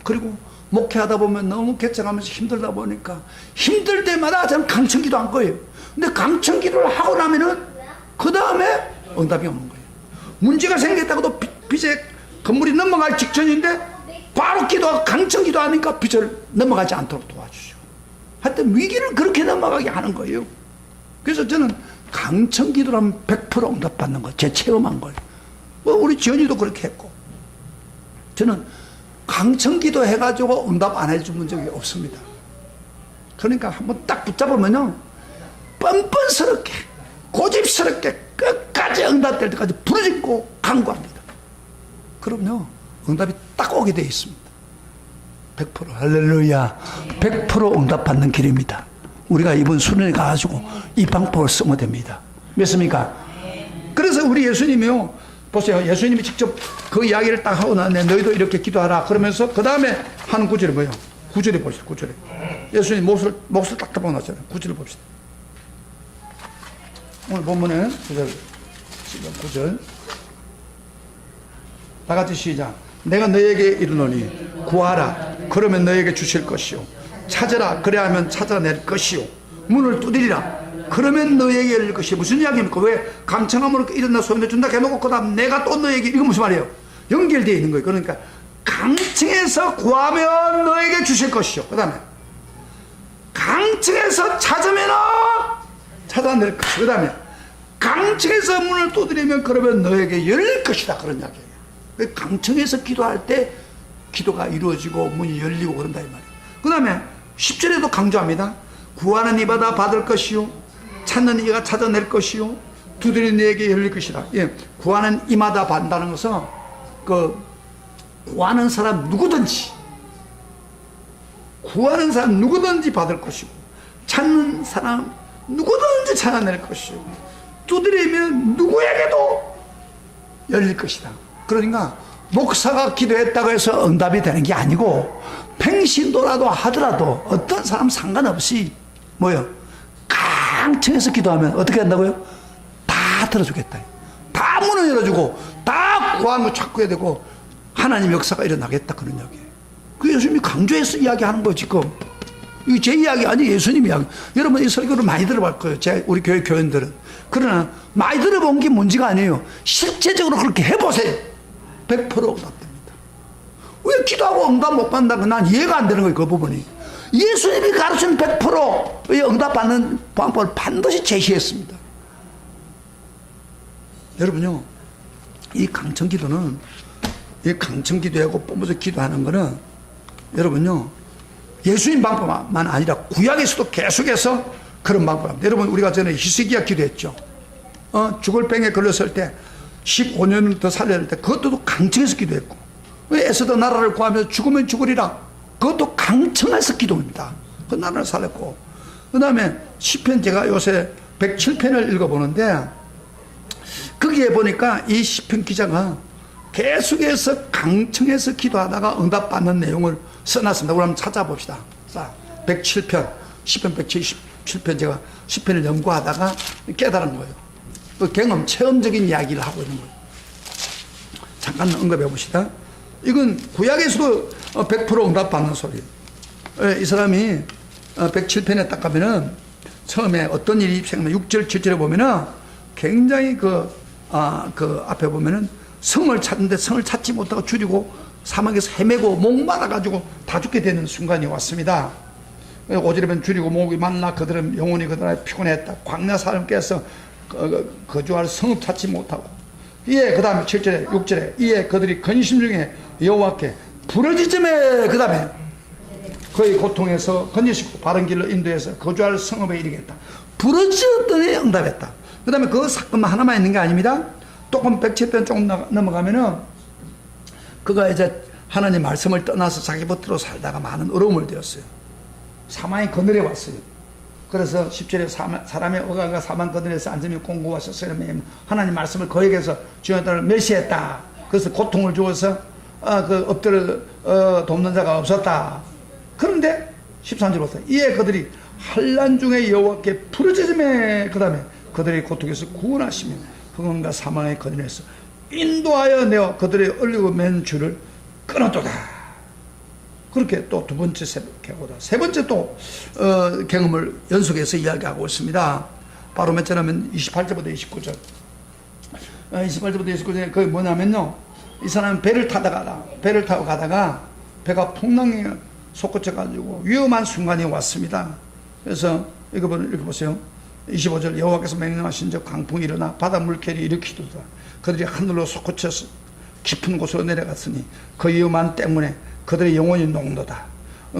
그리고 목회하다 보면 너무 개척하면서 힘들다 보니까 힘들 때마다 저는 강청 기도한 거예요. 근데 강청 기도를 하고 나면은 그 다음에 응답이 오는 거예요. 문제가 생겼다고도 빚에 건물이 넘어갈 직전인데 바로 강청 기도하니까 빚을 넘어가지 않도록 도와주시고 하여튼 위기를 그렇게 넘어가게 하는 거예요. 그래서 저는 강청 기도라면 100% 응답받는 거, 제 체험한 거예요. 우리 지연이도 그렇게 했고 저는 강청 기도 해가지고 응답 안 해준 적이 없습니다. 그러니까 한번 딱 붙잡으면요, 뻔뻔스럽게 고집스럽게 끝까지 응답될 때까지 부르짖고 간구합니다. 그럼요, 응답이 딱 오게 되어 있습니다. 100% 할렐루야. 100% 응답받는 길입니다. 우리가 이번 수련회 가가지고 이 방법을 쓰면 됩니다. 믿습니까? 그래서 우리 예수님이요, 보세요. 예수님이 직접 그 이야기를 딱 하고 나네, 너희도 이렇게 기도하라. 그러면서 그 다음에 하는 구절이 뭐예요? 9절에 보시죠. 9절에 예수님 몫을 딱 잡아놨잖아요. 9절을 봅시다. 오늘 본문에 9절 다 같이 시작. 내가 너에게 이르노니 구하라, 그러면 너에게 주실 것이요, 찾으라, 그래야하면 찾아낼 것이요, 문을 두드리라, 그러면 너에게 열릴 것이. 무슨 이야기입니까? 왜 강청함으로 일어나 소원해 준다 해놓고 그 다음 내가 또 너에게, 이건 무슨 말이에요? 연결되어 있는 거예요. 그러니까 강청에서 구하면 너에게 주실 것이요. 그 다음에 강청에서 찾으면 찾아낼 것이요. 그 다음에 강청에서 문을 두드리면 그러면 너에게 열릴 것이다. 그런 이야기예요. 강청에서 기도할 때 기도가 이루어지고 문이 열리고 그런다 이 말이에요. 그 다음에 10절에도 강조합니다. 구하는 이마다 받을 것이요, 찾는 이가 찾아낼 것이요, 두드리는 이에게 열릴 것이다. 예, 구하는 이마다 받는다는 것은 구하는 사람 누구든지 받을 것이고, 찾는 사람 누구든지 찾아낼 것이고, 두드리면 누구에게도 열릴 것이다. 그러니까 목사가 기도했다고 해서 응답이 되는 게 아니고, 평신도라도 하더라도 어떤 사람 상관없이 뭐요? 강청에서 기도하면 어떻게 한다고요? 다 들어주겠다. 다 문을 열어주고 다 구하는 거 찾고 해야 되고 하나님 역사가 일어나겠다. 그런 이야기예요. 그 예수님이 강조해서 이야기하는 거예요. 지금 이게 제 이야기 아니에요. 예수님 이야기. 여러분 이 설교를 많이 들어볼 거예요. 우리 교회 교인들은. 그러나 많이 들어본 게 문제가 아니에요. 실제적으로 그렇게 해보세요. 100% 응답됩니다. 왜 기도하고 응답 못 받는다고 난 이해가 안 되는 거예요. 그 부분이. 예수님이 가르친 100%의 응답받는 방법을 반드시 제시했습니다. 여러분요, 이 강청기도는, 이 강청기도하고 뿜어서 기도하는 거는 여러분요, 예수님 방법만 아니라 구약에서도 계속해서 그런 방법을 합니다. 여러분, 우리가 전에 히스기야 기도했죠. 죽을 병에 걸렸을 때 15년을 더 살려야 할 때 그것도 강청에서 기도했고, 에스더 나라를 구하면서 죽으면 죽으리라, 그것도 강청에서 기도입니다. 그 나라를 살렸고, 그 다음에 시편, 제가 요새 107편을 읽어보는데 거기에 보니까 이 시편 기자가 계속해서 강청에서 기도하다가 응답받는 내용을 써놨습니다. 우리 한번 찾아봅시다. 자, 107편, 시편 177편, 제가 시편을 연구하다가 깨달은 거예요. 그 경험, 체험적인 이야기를 하고 있는 거예요. 잠깐 언급해 봅시다. 이건 구약에서도 100% 응답받는 소리예요. 이 사람이 107편에 딱 가면은 처음에 어떤 일이 생각나, 6절, 7절에 보면은 굉장히 그 앞에 보면은 성을 찾는데 성을 찾지 못하고 줄이고 사막에서 헤매고 목마라가지고 다 죽게 되는 순간이 왔습니다. 5절에 보면 줄이고 목이 말라 그들은 영혼이 그들에게 피곤했다. 광야 사람께서 거주할 성을 찾지 못하고, 이에 그 다음에 7절에 6절에 이에 그들이 근심 중에 여호와께 부르짖음에, 그 다음에 그의 고통에서 건지시고 바른 길로 인도해서 거주할 성읍에 이르겠다. 부르짖었더니 응답했다. 그 다음에 그 사건만 하나만 있는 게 아닙니다. 조금 107편 조금 넘어가면은 그가 이제 하나님 말씀을 떠나서 자기 멋대로 살다가 많은 어려움을 되었어요. 사망의 그늘에 왔어요. 그래서 10절에 사람의 어가가 사망 그늘에서 앉으며 공고와 쇠쇠를 하나님 말씀을 그에게서 주의 딸을 멸시했다. 그래서 고통을 주어서 엎드려 돕는 자가 없었다. 그런데 13절부터 이에 그들이 환난 중에 여호와께 부르짖음에, 그 다음에 그들의 고통에서 구원하시며 흥원과 사망의 그늘에서 인도하여 내어 그들의 얼리고 맨 줄을 끊었도다. 그렇게 또 두 번째 경우다. 세 번째 또 경험을 연속해서 이야기하고 있습니다. 바로 몇 절 하면 28절부터 29절. 28절부터 29절에 그게 뭐냐면요, 이 사람은 배를 타고 가다가 배가 풍랑에 솟구쳐 가지고 위험한 순간이 왔습니다. 그래서 읽어보세요. 25절, 여호와께서 명령하신 즉 강풍이 일어나 바다 물결이 일으키도다. 그들이 하늘로 솟구쳐서 깊은 곳으로 내려갔으니 그 위험한 때문에 그들의 영혼이 녹노다.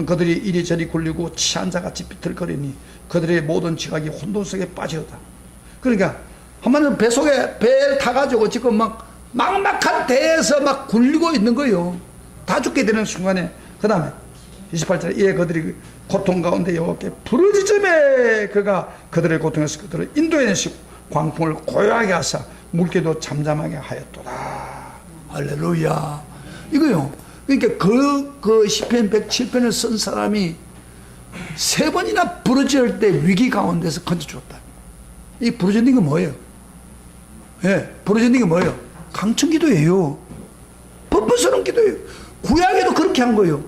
그들이 이리저리 굴리고 취한 자같이 비틀거리니 그들의 모든 지각이 혼돈 속에 빠지었다. 그러니까 한마디로 배 속에 배를 타가지고 지금 막 막막한 대에서 막 굴리고 있는 거예요. 다 죽게 되는 순간에. 그 다음에 28절에 이에 그들이 고통 가운데 여호와께 부르짖음에 그가 그들의 고통에서 그들을 인도해내시고 광풍을 고요하게 하사 물기도 잠잠하게 하였도다. 할렐루야. 이거요. 그러니까 그 시편 107편을 쓴 사람이 세 번이나 부르짖을 때 위기 가운데서 건져줬다. 이 부르짖는 게 뭐예요? 예, 부르짖는 게 뭐예요? 강청기도예요. 번번스러운 기도예요. 구약에도 그렇게 한 거예요.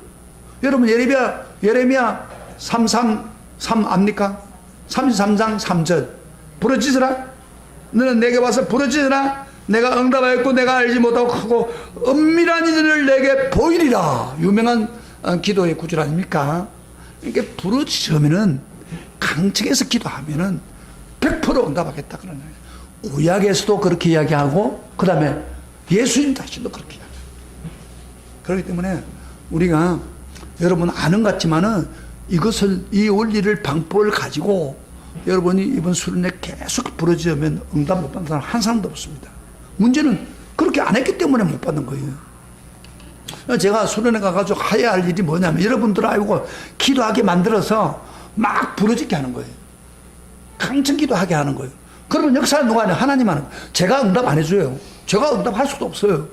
여러분 예레미야 3:3 압니까? 33장 3절. 부르짖으라. 너는 내게 와서 부르짖으라. 내가 응답하였고 내가 알지 못하고 크고 은밀한 일을 내게 보이리라. 유명한 기도의 구절 아닙니까? 이렇게 부르짖으면은, 강청해서 기도하면은 100% 응답하겠다 그러는 거예요. 구약에서도 그렇게 이야기하고, 그 다음에 예수님 자신도 그렇게 이야기해요. 그렇기 때문에 우리가, 여러분 아는 것 같지만은 이것을, 이 원리를, 방법을 가지고 여러분이 이번 수련회 계속 부르짖으면 응답 못 받는 사람 한 사람도 없습니다. 문제는 그렇게 안 했기 때문에 못 받는 거예요. 제가 수련회 가가지고 해야 할 일이 뭐냐면, 여러분들 알고 기도하게 만들어서 막 부르짖게 하는 거예요. 강청 기도하게 하는 거예요. 그러면 역사는 누가 하냐? 하나님 하는 거예요. 제가 응답 안 해줘요. 제가 응답할 수도 없어요.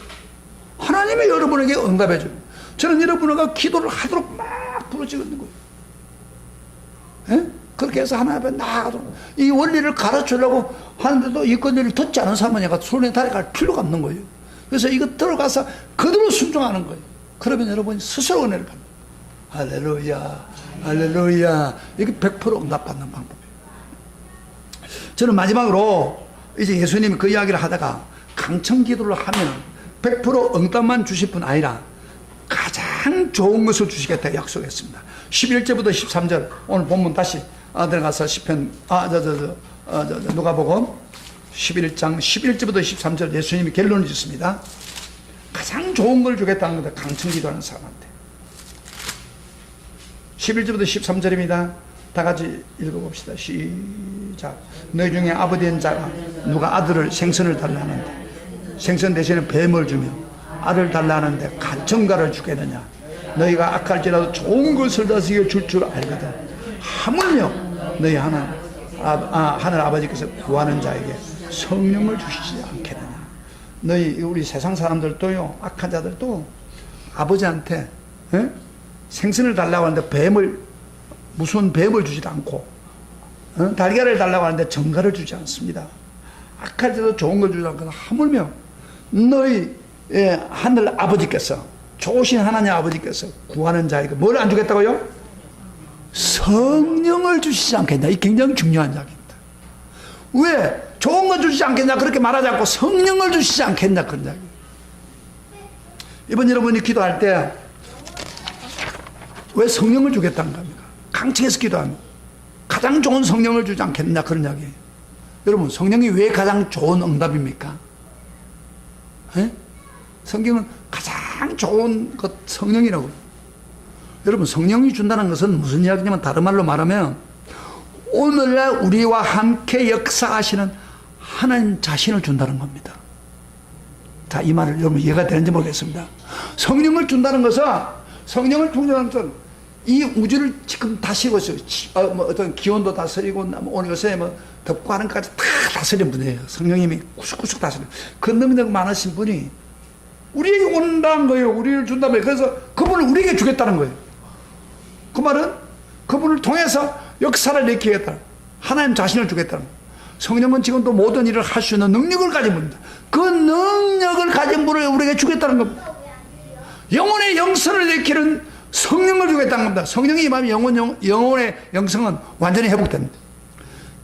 하나님이 여러분에게 응답해줘요. 저는 여러분과 기도를 하도록 막 부르짖는 거예요. 예? 그렇게 해서 하나님 앞에 나아가도록, 이 원리를 가르치려고 하는데도 이 권리를 듣지 않은 사람은 내가 수련회 다니갈 필요가 없는 거예요. 그래서 이거 들어가서 그대로 순종하는 거예요. 그러면 여러분이 스스로 은혜를 받는 거예요. 할렐루야, 할렐루야. 이게 100% 응답받는 방법이에요. 저는 마지막으로 이제 예수님이 그 이야기를 하다가 강청 기도를 하면 100% 응답만 주실 뿐 아니라 가장 좋은 것을 주시겠다 약속했습니다. 11절부터 13절, 오늘 본문 다시 들어가서 시편, 누가복음 11장 11절부터 13절 예수님이 결론을 짓습니다. 가장 좋은 걸 주겠다는 겁니다. 강청 기도하는 사람한테. 11절부터 13절입니다. 다 같이 읽어봅시다. 시작. 너희 중에 아버지인 자가 누가 아들을 생선을 달라는데 생선 대신에 뱀을 주며 아들 달라는데 간청가를 주겠느냐. 너희가 악할지라도 좋은 것을 다스게 줄 줄 알거든. 하물며 너희 하늘 아버지께서 구하는 자에게 성령을 주시지 않겠느냐. 너희 우리 세상 사람들도요, 악한 자들도 아버지한테 생선을 달라고 하는데 무슨 뱀을 주지도 않고, 달걀을 달라고 하는데 정갈을 주지 않습니다. 악할 때도 좋은 걸 주지 않거나, 하물며 너희 하늘 아버지께서, 좋으신 하나님 아버지께서 구하는 자에게 뭘 안 주겠다고요? 성령을 주시지 않겠냐. 이 굉장히 중요한 이야기입니다. 왜? 좋은 거 주시지 않겠냐 그렇게 말하지 않고 성령을 주시지 않겠냐 그런 이야기. 이번 여러분이 기도할 때 왜 성령을 주겠다는 겁니까? 강청해서 기도하면 가장 좋은 성령을 주지 않겠냐 그런 이야기예요. 여러분, 성령이 왜 가장 좋은 응답입니까? 성경은 가장 좋은 것 성령이라고. 여러분, 성령이 준다는 것은 무슨 이야기냐면, 다른 말로 말하면 오늘날 우리와 함께 역사하시는 하나님 자신을 준다는 겁니다. 자, 이 말을 여러분 이해가 되는지 모르겠습니다. 성령을 준다는 것은, 성령을 준다는 것은 이 우주를 지금 다스리고 있어요. 어떤 기온도 다스리고, 오늘 요새 덥고 하는 것까지 다 다스리는 분이에요. 성령님이 구석구석 다스리는. 그 너무너무 많으신 분이 우리에게 온다는 거예요. 우리를 준다면. 그래서 그분을 우리에게 주겠다는 거예요. 그 말은 그분을 통해서 역사를 일으키겠다. 하나님 자신을 주겠다는 거예요. 성령은 지금도 모든 일을 할 수 있는 능력을 가진 분입니다. 그 능력을 가진 분을 우리에게 주겠다는 겁니다. 영혼의 영성을 일으키는 성령을 주겠다는 겁니다. 성령이 임하면 영혼의 영성은 완전히 회복됩니다.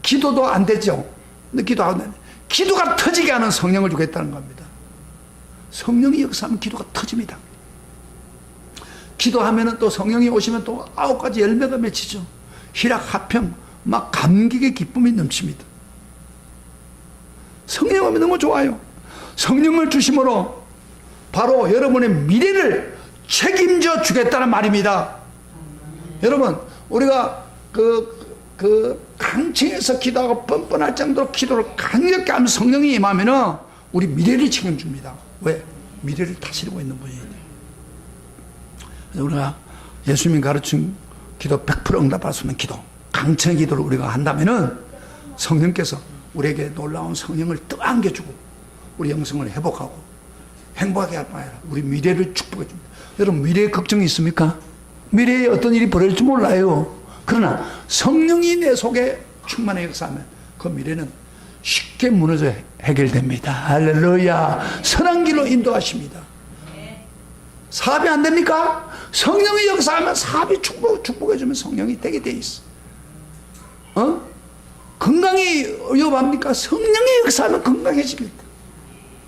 기도도 안 되죠. 근데 기도 안 돼. 기도가 터지게 하는 성령을 주겠다는 겁니다. 성령이 역사하면 기도가 터집니다. 기도하면 또 성령이 오시면 또 9가지 열매가 맺히죠. 희락, 화평, 막 감격의 기쁨이 넘칩니다. 성령 오면 너무 좋아요. 성령을 주심으로 바로 여러분의 미래를 책임져 주겠다는 말입니다. 여러분, 우리가 강청해서 기도하고 뻔뻔할 정도로 기도를 강력하게 하면 성령이 임하면은 우리 미래를 책임줍니다. 왜? 미래를 다스리고 있는 분이에요. 우리가 예수님이 가르친 기도 100% 응답할 수 있는 기도, 강청의 기도를 우리가 한다면은 성령께서 우리에게 놀라운 성령을 떠안겨주고 우리 영성을 회복하고 행복하게 할 뿐 아니라 우리 미래를 축복해 줍니다. 여러분, 미래에 걱정이 있습니까? 미래에 어떤 일이 벌어질지 몰라요. 그러나 성령이 내 속에 충만하게 역사하면 그 미래는 쉽게 무너져 해결됩니다. 할렐루야. 선한 길로 인도하십니다. 사업이 안 됩니까? 성령이 역사하면 사업이 축복해주면 성령이 되게 돼 있어. 위험합니까? 성령의 역사하면 건강해집니다.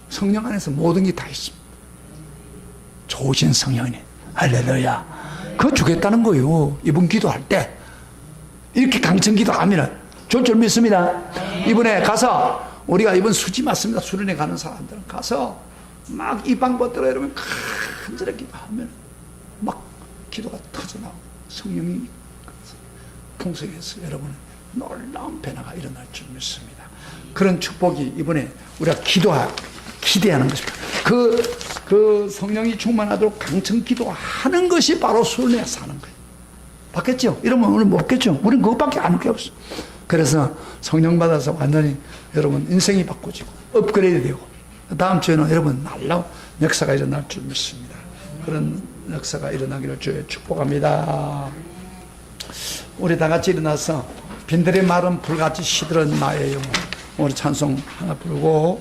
성령 안에서 모든 게 다 있습니다. 좋으신 성령이네. 할렐루야. 그거 주겠다는 거예요. 이번 기도할 때. 이렇게 강청 기도하면 좋을 줄 믿습니다. 이번에 가서 우리가 이번 수지 맞습니다. 수련회 가는 사람들은 가서 막 이 방법대로 여러분 간절하게 기도하면 막 기도가 터져나오고 성령이 풍성해서 여러분은 놀라운 변화가 일어날 줄 믿습니다. 그런 축복이 이번에 우리가 기대하는 것입니다. 그 성령이 충만하도록 강청 기도하는 것이 바로 수련회 사는 거예요. 받겠죠? 이러면 오늘 못 받겠죠? 우리는 그것밖에 안 할 게 없어. 그래서 성령 받아서 완전히 여러분 인생이 바꿔지고 업그레이드 되고 다음 주에는 여러분 놀라운 역사가 일어날 줄 믿습니다. 그런 역사가 일어나기를 주에 축복합니다. 우리 다 같이 일어나서 빈들의 마른 불같이 시들은 나의 영혼, 우리 찬송 하나 부르고